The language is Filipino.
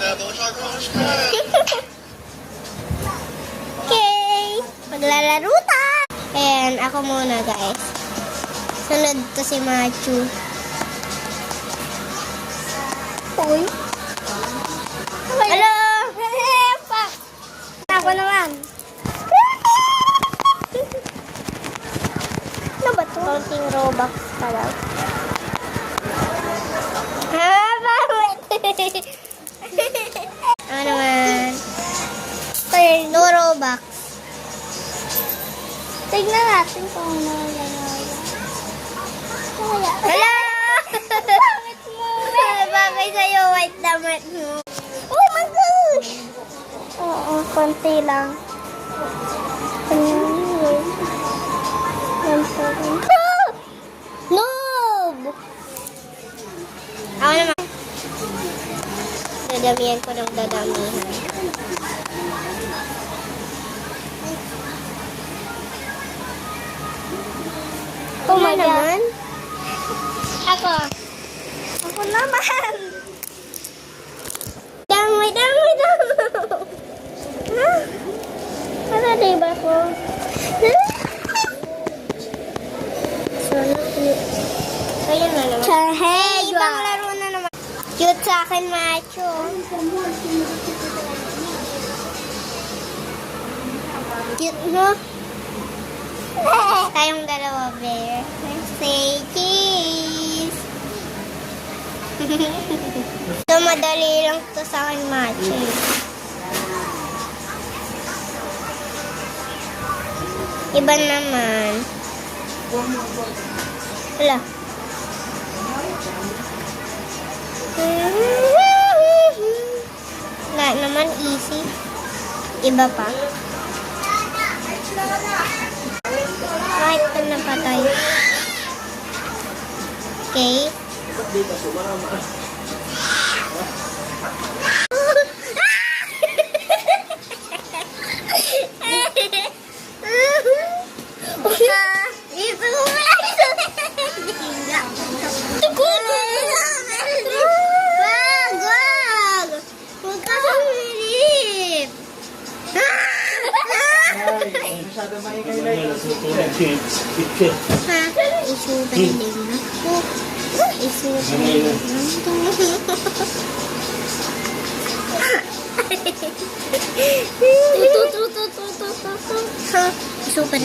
Okay, maglalaro tayo. Ayan, ako muna guys. Sunod to si Machu. Uy. Hello! Ako naman. Ano ba ito? Counting Robux pa daw. Bakit? Ano naman? No Robux. Tignan natin kung ano lang. Hello! Bakit mo? Bagay sa'yo, white damit mo. Oh my gosh! Oo, konti lang. Noob! Ako naman. Dadamihan ko ng dadamihan. Oh my God. Ako. Ako naman. Dami. Ha? Para diba ko? Kaya na naman. Hey, ibang laro na naman. Cute sa akin, Macho. Cute, no? Tayong dalawa, bear. Say cheese. So, madali lang to sa akin, Macho. Iba naman. Wala. Wala naman, easy. Iba pa. Kahit ito na patay. Okay. Super